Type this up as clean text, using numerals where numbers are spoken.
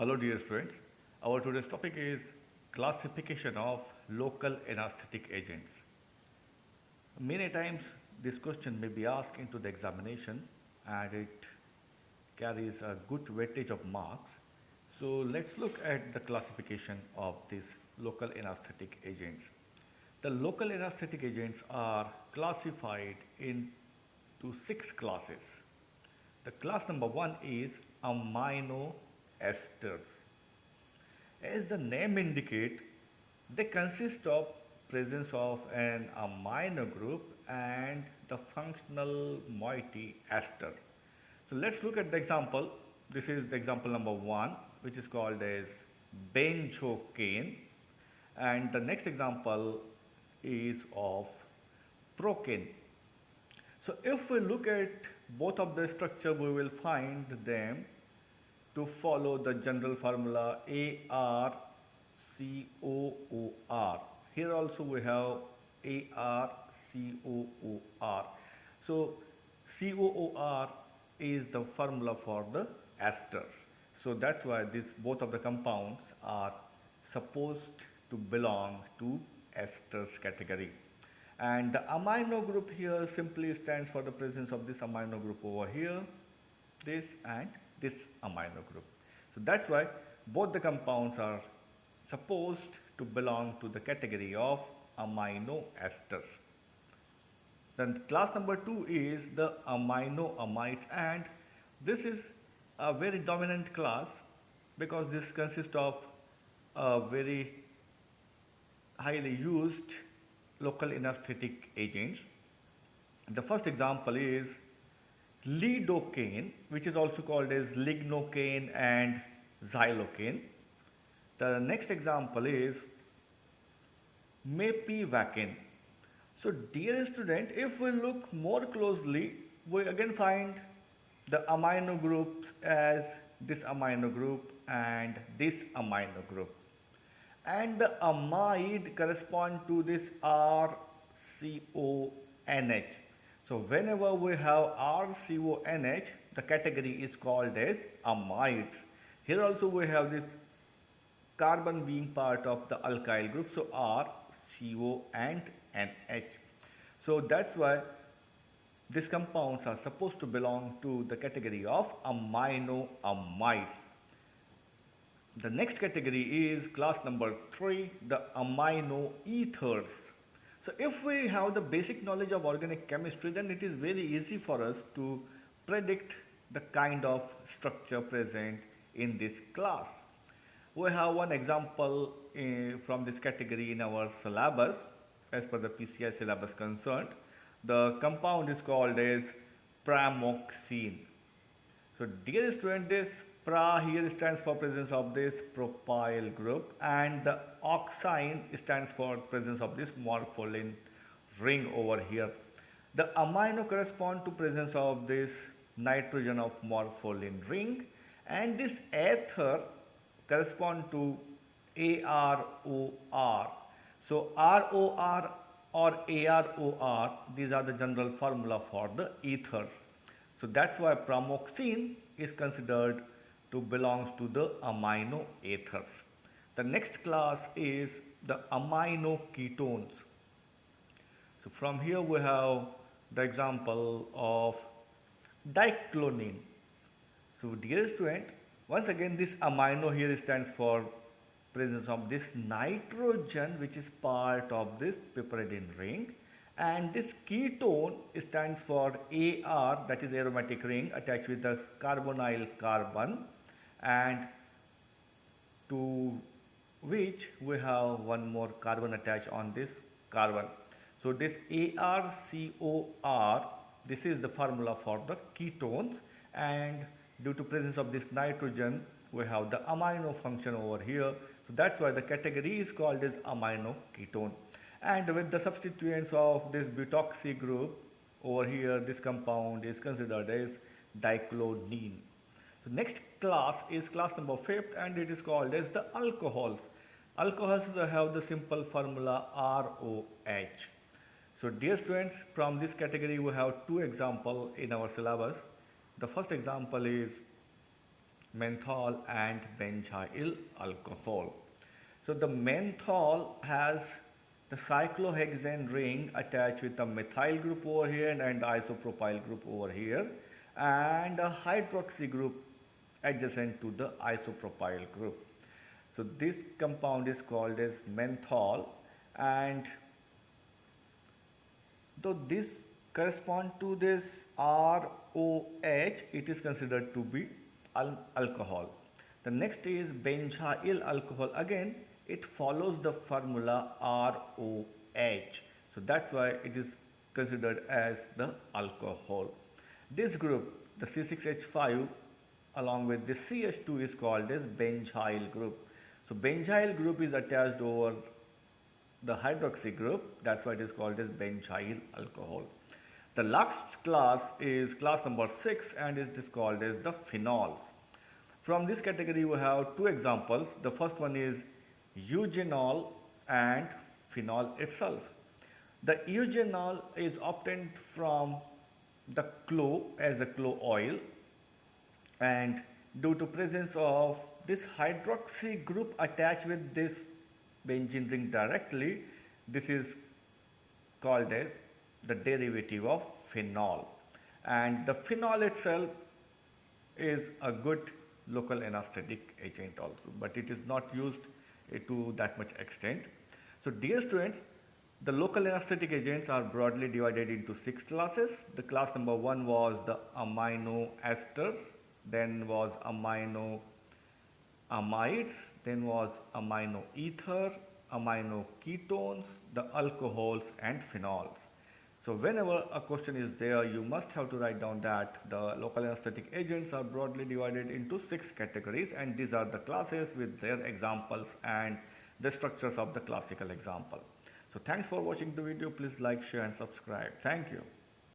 Hello dear students, our today's topic is classification of local anesthetic agents. Many times this question may be asked into the examination and it carries a good weightage of marks. So let's look at the classification of these local anesthetic agents. The local anesthetic agents are classified into six classes. The class number one is amino esters. As the name indicate, they consist of presence of an amino group and the functional moiety ester. So let's look at the example. This is the example number one, which is called as benzocaine, and the next example is of procaine. So if we look at both of the structure, we will find them to follow the general formula ArCOOR. Here also we have ArCOOR. So COOR is the formula for the esters. So that's why this both of the compounds are supposed to belong to esters category. And the amino group here simply stands for the presence of this amino group over here, this and this amino group. So that's why both the compounds are supposed to belong to the category of amino esters. Then class number two is the amino amides, and this is a very dominant class because this consists of a very highly used local anesthetic agents. The first example is lidocaine, which is also called as lignocaine and xylocaine. The next example is mepivacaine. So dear student, if we look more closely, we again find the amino groups as this amino group and this amino group. And the amide correspond to this RCONH. So whenever we have RCONH, the category is called as amides. Here also we have this carbon being part of the alkyl group, so R, CO and NH. So that's why these compounds are supposed to belong to the category of amino amides. The next category is class number 3, the amino ethers. So if we have the basic knowledge of organic chemistry, then it is very easy for us to predict the kind of structure present in this class. We have one example from this category in our syllabus, as per the PCI syllabus concerned. The compound is called as pramoxine. So dear student, this pra here stands for presence of this propyl group, and the oxine stands for presence of this morpholine ring over here. The amino correspond to presence of this nitrogen of morpholine ring, and this ether correspond to AROR. So ROR or AROR, these are the general formula for the ethers. So that's why pramoxine is considered to belong to the amino ethers. The next class is the amino ketones. So from here we have the example of diclonine. So dear student, once again this amino here stands for presence of this nitrogen, which is part of this piperidine ring, and this ketone stands for AR, that is aromatic ring attached with the carbonyl carbon, and to which we have one more carbon attached on this carbon. So this ARCOR, this is the formula for the ketones, and due to presence of this nitrogen, we have the amino function over here. So that's why the category is called as amino ketone. And with the substituents of this butoxy group over here, this compound is considered as diclonine. The next class is class number 5th, and it is called as the alcohols. Alcohols have the simple formula ROH. So dear students, from this category we have two examples in our syllabus. The first example is menthol and benzyl alcohol. So the menthol has the cyclohexane ring attached with a methyl group over here and isopropyl group over here, and a hydroxy group adjacent to the isopropyl group. So this compound is called as menthol, and though this correspond to this ROH, it is considered to be alcohol. The next is benzyl alcohol. Again, it follows the formula ROH. So that's why it is considered as the alcohol. This group, the C6H5 along with the CH2, is called as benzyl group. So benzyl group is attached over the hydroxy group, that's why it is called as benzyl alcohol. The last class is class number 6 and it is called as the phenols. From this category we have two examples. The first one is eugenol and phenol itself. The eugenol is obtained from the clove as a clove oil, and due to presence of this hydroxy group attached with this benzene ring directly, this is called as the derivative of phenol. And the phenol itself is a good local anesthetic agent also, but it is not used to that much extent. So dear students, the local anesthetic agents are broadly divided into 6 classes. The class number 1 was the amino esters, then was amino amides, then was amino ether, amino ketones, the alcohols and phenols. So whenever a question is there, you must have to write down that the local anesthetic agents are broadly divided into 6 categories, and these are the classes with their examples and the structures of the classical example. So thanks for watching the video. Please like, share and subscribe. Thank you.